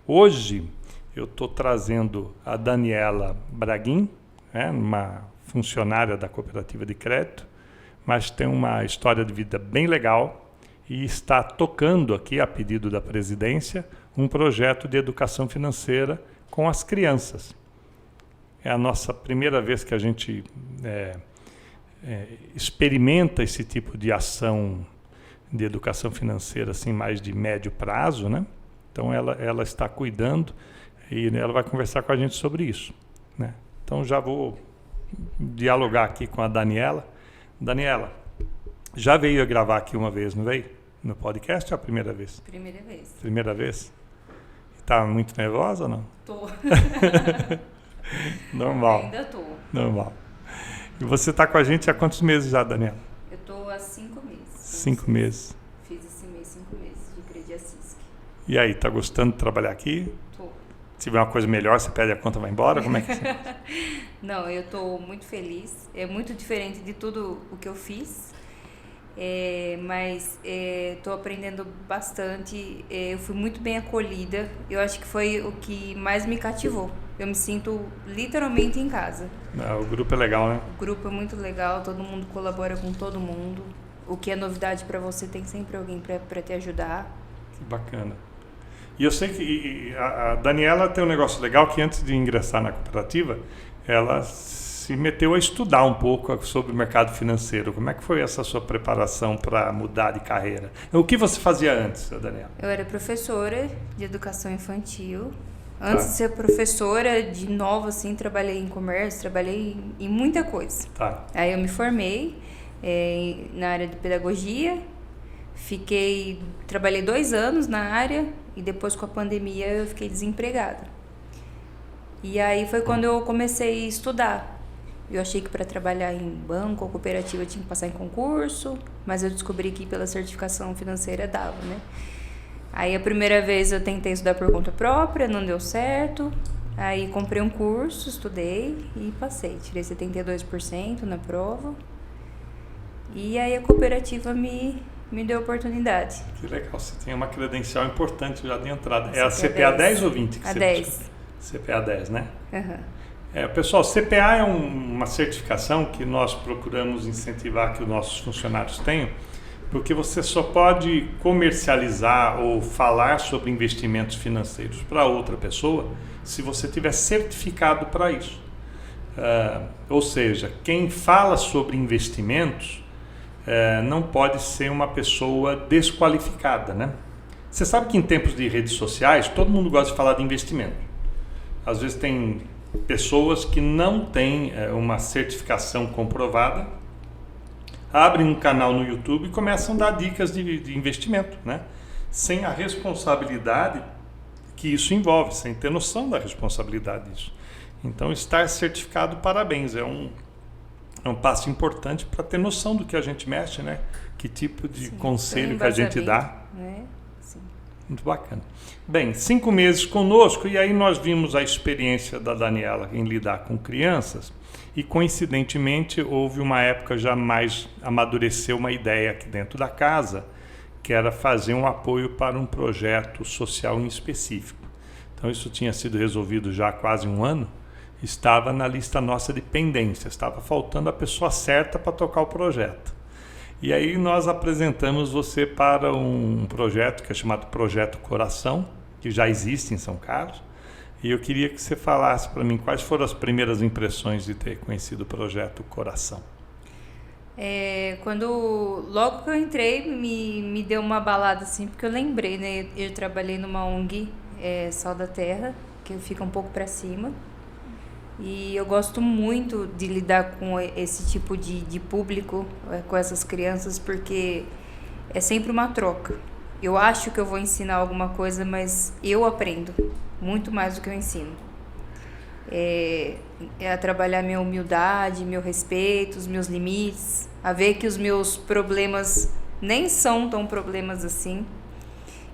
Hoje eu estou trazendo a Daniela Braguin, uma funcionária da Cooperativa de Crédito, mas tem uma história de vida bem legal e está tocando aqui, a pedido da presidência, um projeto de educação financeira com as crianças. É a nossa primeira vez que a gente experimenta esse tipo de ação de educação financeira assim, mais de médio prazo, né? Então ela está cuidando e ela vai conversar com a gente sobre isso, né? Então já vou dialogar aqui com a Daniela. Daniela, já veio gravar aqui uma vez, não veio? No podcast ou a primeira vez? Primeira vez. Primeira vez? Está muito nervosa ou não? Tô. Normal. Ainda tô. Normal. E você está com a gente há quantos meses já, Daniela? Eu tô há 5 meses. 5 meses. Fiz esse mês 5 meses de Crediacisc. E aí, tá gostando de trabalhar aqui? Tô. Se tiver uma coisa melhor, você pede a conta e vai embora? Como é que é? Não, eu tô muito feliz. É muito diferente de tudo o que eu fiz. Mas tô aprendendo bastante. Eu fui muito bem acolhida. Eu acho que foi o que mais me cativou. Eu me sinto literalmente em casa. O grupo é legal, né? O grupo é muito legal, todo mundo colabora com todo mundo. O que é novidade para você, tem sempre alguém para te ajudar. Que bacana. E eu sei que a Daniela tem um negócio legal que antes de ingressar na cooperativa, ela se meteu a estudar um pouco sobre o mercado financeiro. Como é que foi essa sua preparação para mudar de carreira? O que você fazia antes, Daniela? Eu era professora de educação infantil. Antes de ser professora, de nova, assim, trabalhei em comércio, trabalhei em muita coisa. Tá. Aí eu me formei na área de pedagogia, trabalhei 2 anos na área e depois com a pandemia eu fiquei desempregada. E aí foi quando eu comecei a estudar. Eu achei que para trabalhar em banco ou cooperativa eu tinha que passar em concurso, mas eu descobri que pela certificação financeira dava, né? Aí a primeira vez eu tentei estudar por conta própria, não deu certo. Aí comprei um curso, estudei e passei. Tirei 72% na prova. E aí a cooperativa me deu oportunidade. Que legal, você tem uma credencial importante já de entrada. É a CPA 10 ou 20? Que a você 10. CPA 10, né? Uhum. Pessoal, CPA é uma certificação que nós procuramos incentivar que os nossos funcionários tenham, porque você só pode comercializar ou falar sobre investimentos financeiros para outra pessoa se você tiver certificado para isso. Ou seja, quem fala sobre investimentos não pode ser uma pessoa desqualificada, né? Você sabe que em tempos de redes sociais todo mundo gosta de falar de investimento. Às vezes tem pessoas que não têm uma certificação comprovada, abrem um canal no YouTube e começam a dar dicas de investimento, né? Sem a responsabilidade que isso envolve, sem ter noção da responsabilidade disso. Então, estar certificado, parabéns, é um passo importante para ter noção do que a gente mexe, né? Que tipo de conselho que a gente dá. Sim. Muito bacana. Bem, 5 meses conosco e aí nós vimos a experiência da Daniela em lidar com crianças e coincidentemente houve uma época já mais amadureceu uma ideia aqui dentro da casa que era fazer um apoio para um projeto social em específico. Então isso tinha sido resolvido já há quase 1 ano, estava na lista nossa de pendências, estava faltando a pessoa certa para tocar o projeto. E aí nós apresentamos você para um projeto que é chamado Projeto Coração, que já existe em São Carlos. E eu queria que você falasse para mim quais foram as primeiras impressões de ter conhecido o Projeto Coração. Logo que eu entrei, me deu uma balada assim, porque eu lembrei, né? Eu trabalhei numa ONG, Sal da Terra, que fica um pouco para cima. E eu gosto muito de lidar com esse tipo de público, com essas crianças, porque é sempre uma troca. Eu acho que eu vou ensinar alguma coisa, mas eu aprendo muito mais do que eu ensino. A trabalhar minha humildade, meu respeito, os meus limites, a ver que os meus problemas nem são tão problemas assim.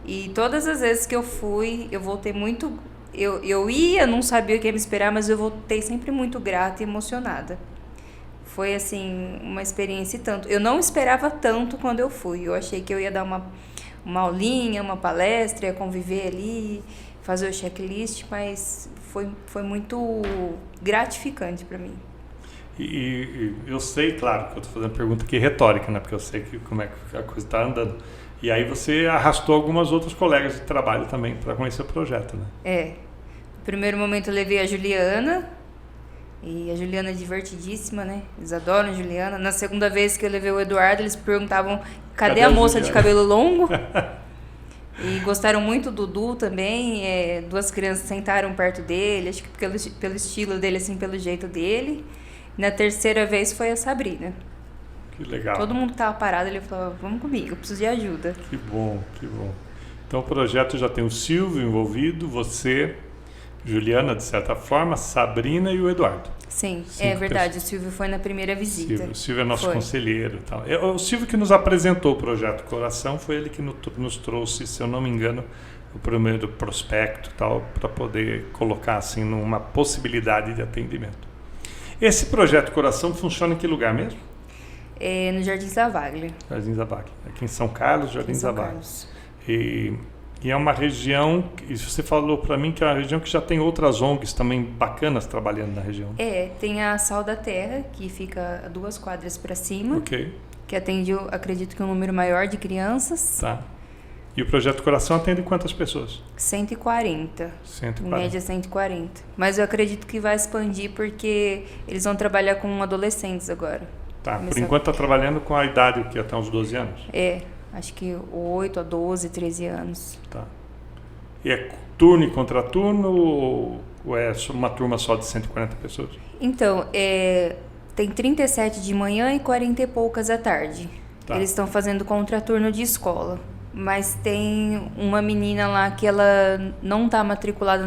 E todas as vezes que eu fui, eu voltei muito... Eu ia, não sabia o que ia me esperar, mas eu voltei sempre muito grata e emocionada. Foi, assim, uma experiência e tanto. Eu não esperava tanto quando eu fui. Eu achei que eu ia dar uma aulinha, uma palestra, ia conviver ali, fazer o checklist, mas foi muito gratificante para mim. E eu sei, claro, que eu estou fazendo pergunta aqui retórica, né? Porque eu sei como é que a coisa está andando. E aí você arrastou algumas outras colegas de trabalho também para conhecer o projeto, né? No primeiro momento eu levei a Juliana, e a Juliana é divertidíssima, né? Eles adoram a Juliana. Na segunda vez que eu levei o Eduardo, eles perguntavam, cadê a moça de cabelo longo? E gostaram muito do Dudu também. Duas crianças sentaram perto dele, acho que pelo estilo dele, assim, pelo jeito dele. Na terceira vez foi a Sabrina. Que legal. Todo mundo que estava parado, ele falou, vamos comigo, eu preciso de ajuda. Que bom, que bom. Então o projeto já tem o Silvio envolvido, você, Juliana, de certa forma, Sabrina e o Eduardo. Sim, é verdade, o Silvio foi na primeira visita. O Silvio é nosso conselheiro e tal. O Silvio que nos apresentou o projeto Coração, foi ele que nos trouxe, se eu não me engano, o primeiro prospecto e tal, para poder colocar assim numa possibilidade de atendimento. Esse projeto Coração funciona em que lugar mesmo? No Jardim Zavaglia. Jardim Zavaglia. Aqui em São Carlos, Jardim Zavaglia. E é uma região, e você falou para mim que é uma região que já tem outras ONGs também bacanas trabalhando na região. Tem a Sal da Terra, que fica a 2 quadras para cima. Ok. Que atende, acredito que um número maior de crianças. Tá. E o Projeto Coração atende quantas pessoas? 140. 140. Em média 140. Mas eu acredito que vai expandir porque eles vão trabalhar com adolescentes agora. Tá, por enquanto está trabalhando com a idade que até uns 12 anos? Acho que 8 a 12, 13 anos. Tá. E é turno e contraturno ou é uma turma só de 140 pessoas? Então, tem 37 de manhã e 40 e poucas à tarde. Tá. Eles estão fazendo contraturno de escola. Mas tem uma menina lá que ela não está matriculada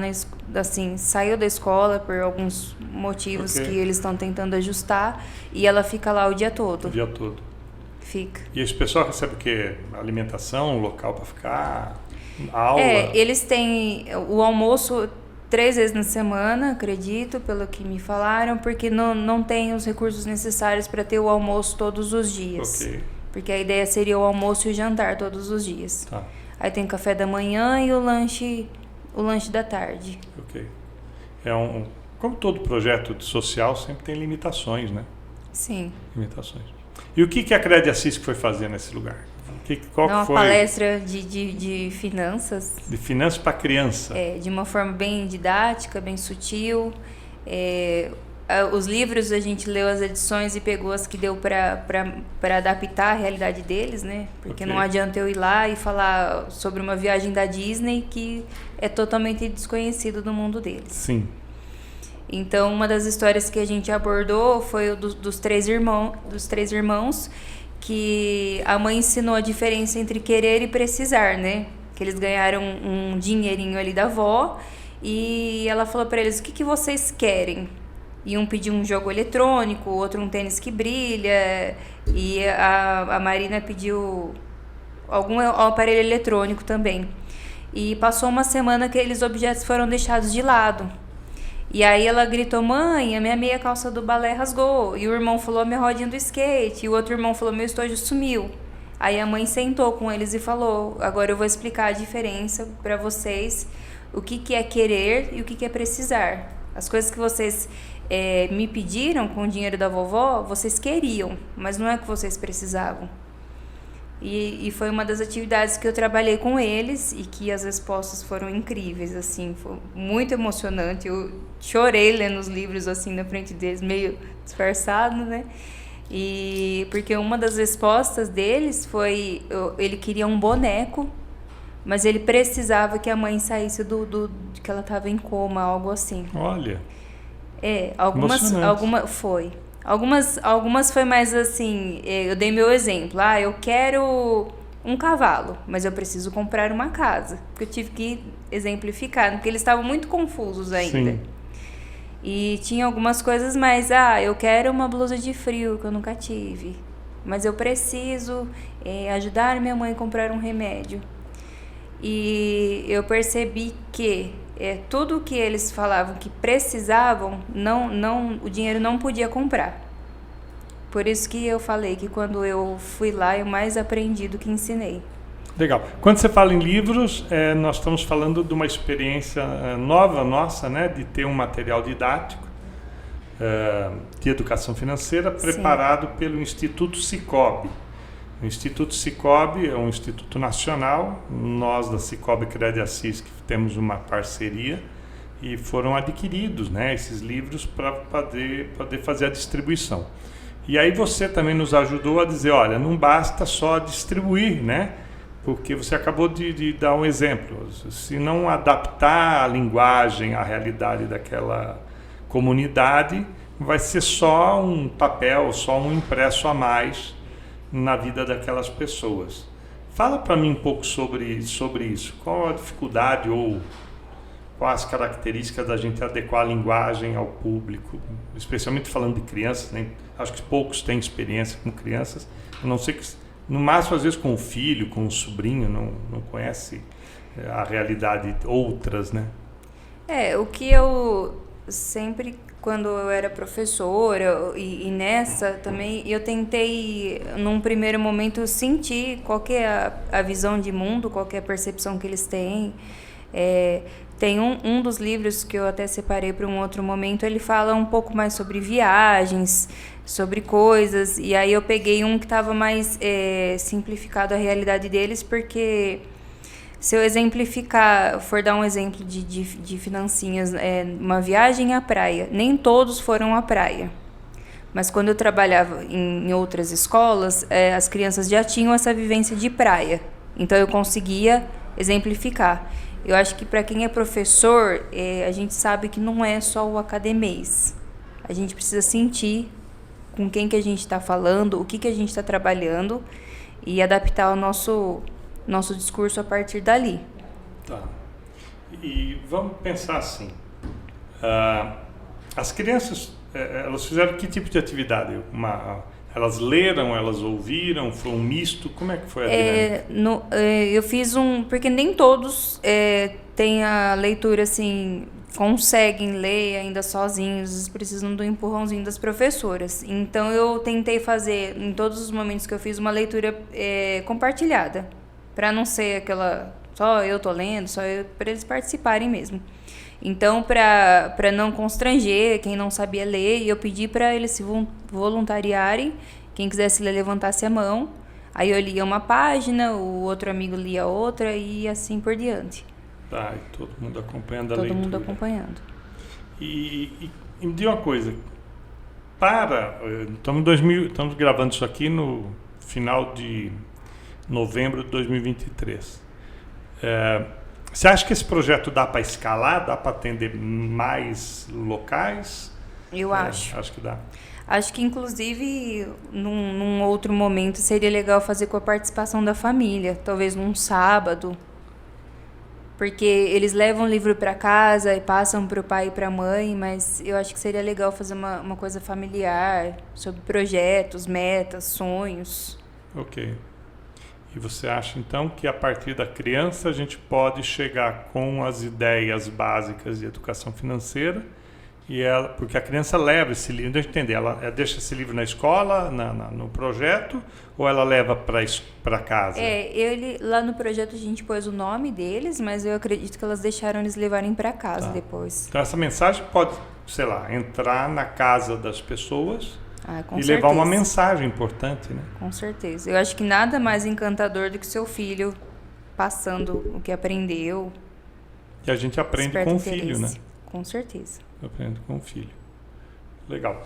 assim, saiu da escola por alguns motivos que eles estão tentando ajustar e ela fica lá o dia todo. O dia todo. Fica. E esse pessoal recebe o quê? Alimentação, local para ficar, aula? Eles têm o almoço 3 vezes na semana, acredito, pelo que me falaram, porque não tem os recursos necessários para ter o almoço todos os dias. Ok. Porque a ideia seria o almoço e o jantar todos os dias. Tá. Aí tem café da manhã e o lanche da tarde. Ok. Como todo projeto social, sempre tem limitações, né? Sim. Limitações. E o que a Cred Assis foi fazer nesse lugar? Qual uma foi? Palestra de finanças. De finanças para criança. De uma forma bem didática, bem sutil. Os livros a gente leu as edições e pegou as que deu para adaptar a realidade deles, né? Porque não adianta eu ir lá e falar sobre uma viagem da Disney que é totalmente desconhecido do mundo deles. Sim. Então, uma das histórias que a gente abordou foi o dos três irmãos, que a mãe ensinou a diferença entre querer e precisar, né? Que eles ganharam um dinheirinho ali da avó e ela falou para eles: o que vocês querem? E um pediu um jogo eletrônico, o outro um tênis que brilha, e a Marina pediu algum aparelho eletrônico também. E passou uma semana que aqueles objetos foram deixados de lado. E aí ela gritou: mãe, a minha meia calça do balé rasgou. E o irmão falou: minha rodinha do skate. E o outro irmão falou: meu estojo sumiu. Aí a mãe sentou com eles e falou: agora eu vou explicar a diferença para vocês, o que é querer e o que é precisar. As coisas que vocês me pediram com o dinheiro da vovó, vocês queriam, mas não é que vocês precisavam. E foi uma das atividades que eu trabalhei com eles e que as respostas foram incríveis, assim, foi muito emocionante. Eu chorei lendo os livros assim na frente deles, meio disfarçado, né? E porque uma das respostas deles foi, ele queria um boneco, mas ele precisava que a mãe saísse que ela estava em coma, algo assim. Olha. Algumas foi mais assim, eu dei meu exemplo. Eu quero um cavalo, mas eu preciso comprar uma casa. Porque eu tive que exemplificar, porque eles estavam muito confusos ainda. Sim. E tinha algumas coisas mais, eu quero uma blusa de frio, que eu nunca tive. Mas eu preciso ajudar minha mãe a comprar um remédio. E eu percebi que tudo que eles falavam que precisavam, o dinheiro não podia comprar. Por isso que eu falei que quando eu fui lá, eu mais aprendi do que ensinei. Legal. Quando você fala em livros, nós estamos falando de uma experiência nova nossa, né, de ter um material didático de educação financeira preparado pelo Instituto Sicoob. O Instituto Sicoob é um instituto nacional, nós da Sicoob Cred Assis que temos uma parceria e foram adquiridos, né, esses livros para poder fazer a distribuição. E aí você também nos ajudou a dizer, olha, não basta só distribuir, né? Porque você acabou de dar um exemplo. Se não adaptar a linguagem à realidade daquela comunidade, vai ser só um papel, só um impresso a mais na vida daquelas pessoas. Fala para mim um pouco sobre isso. Qual a dificuldade ou quais as características da gente adequar a linguagem ao público, especialmente falando de crianças, né? Acho que poucos têm experiência com crianças, a não ser que, no máximo, às vezes com o filho, com o sobrinho, não conhece a realidade outras, né? O que eu sempre, quando eu era professora e nessa também, eu tentei, num primeiro momento, sentir qual que é a visão de mundo, qual que é a percepção que eles têm. Tem um dos livros que eu até separei para um outro momento, ele fala um pouco mais sobre viagens, sobre coisas, e aí eu peguei um que estava mais simplificado a realidade deles, porque se eu for dar um exemplo de financinhas, uma viagem à praia, nem todos foram à praia. Mas quando eu trabalhava em outras escolas, as crianças já tinham essa vivência de praia, então eu conseguia exemplificar. Eu acho que para quem é professor, a gente sabe que não é só o academês. A gente precisa sentir com quem que a gente está falando, o que a gente está trabalhando e adaptar o nosso discurso a partir dali. Tá. E vamos pensar assim. As crianças, elas fizeram que tipo de atividade? Elas leram, elas ouviram, foi um misto? Como é que foi a dinâmica? Eu fiz porque nem todos têm a leitura assim, conseguem ler ainda sozinhos, eles precisam do empurrãozinho das professoras. Então eu tentei fazer, em todos os momentos que eu fiz, uma leitura compartilhada, para não ser aquela, só eu tô lendo, para eles participarem mesmo. Então, para não constranger quem não sabia ler, eu pedi para eles se voluntariarem. Quem quisesse ler, levantasse a mão. Aí eu lia uma página, o outro amigo lia outra e assim por diante. Tá, e todo mundo acompanhando a leitura. Todo mundo acompanhando. E me diga uma coisa. Estamos gravando isso aqui no final de novembro de 2023. Você acha que esse projeto dá para escalar? Dá para atender mais locais? Eu acho. Acho que dá. Acho que, inclusive, num outro momento, seria legal fazer com a participação da família. Talvez num sábado. Porque eles levam o livro para casa e passam para o pai e para a mãe, mas eu acho que seria legal fazer uma coisa familiar, sobre projetos, metas, sonhos. Ok. E você acha, então, que a partir da criança a gente pode chegar com as ideias básicas de educação financeira, porque a criança leva esse livro, deixa eu entender, ela deixa esse livro na escola, no projeto, ou ela leva para casa? Lá no projeto a gente pôs o nome deles, mas eu acredito que elas deixaram eles levarem para casa depois. Então essa mensagem pode, sei lá, entrar na casa das pessoas... Com e certeza. levar uma mensagem importante, né? Com certeza. Eu acho que nada mais encantador do que seu filho passando o que aprendeu. E a gente aprende com o filho, né? Com certeza. Aprende com o filho. Legal.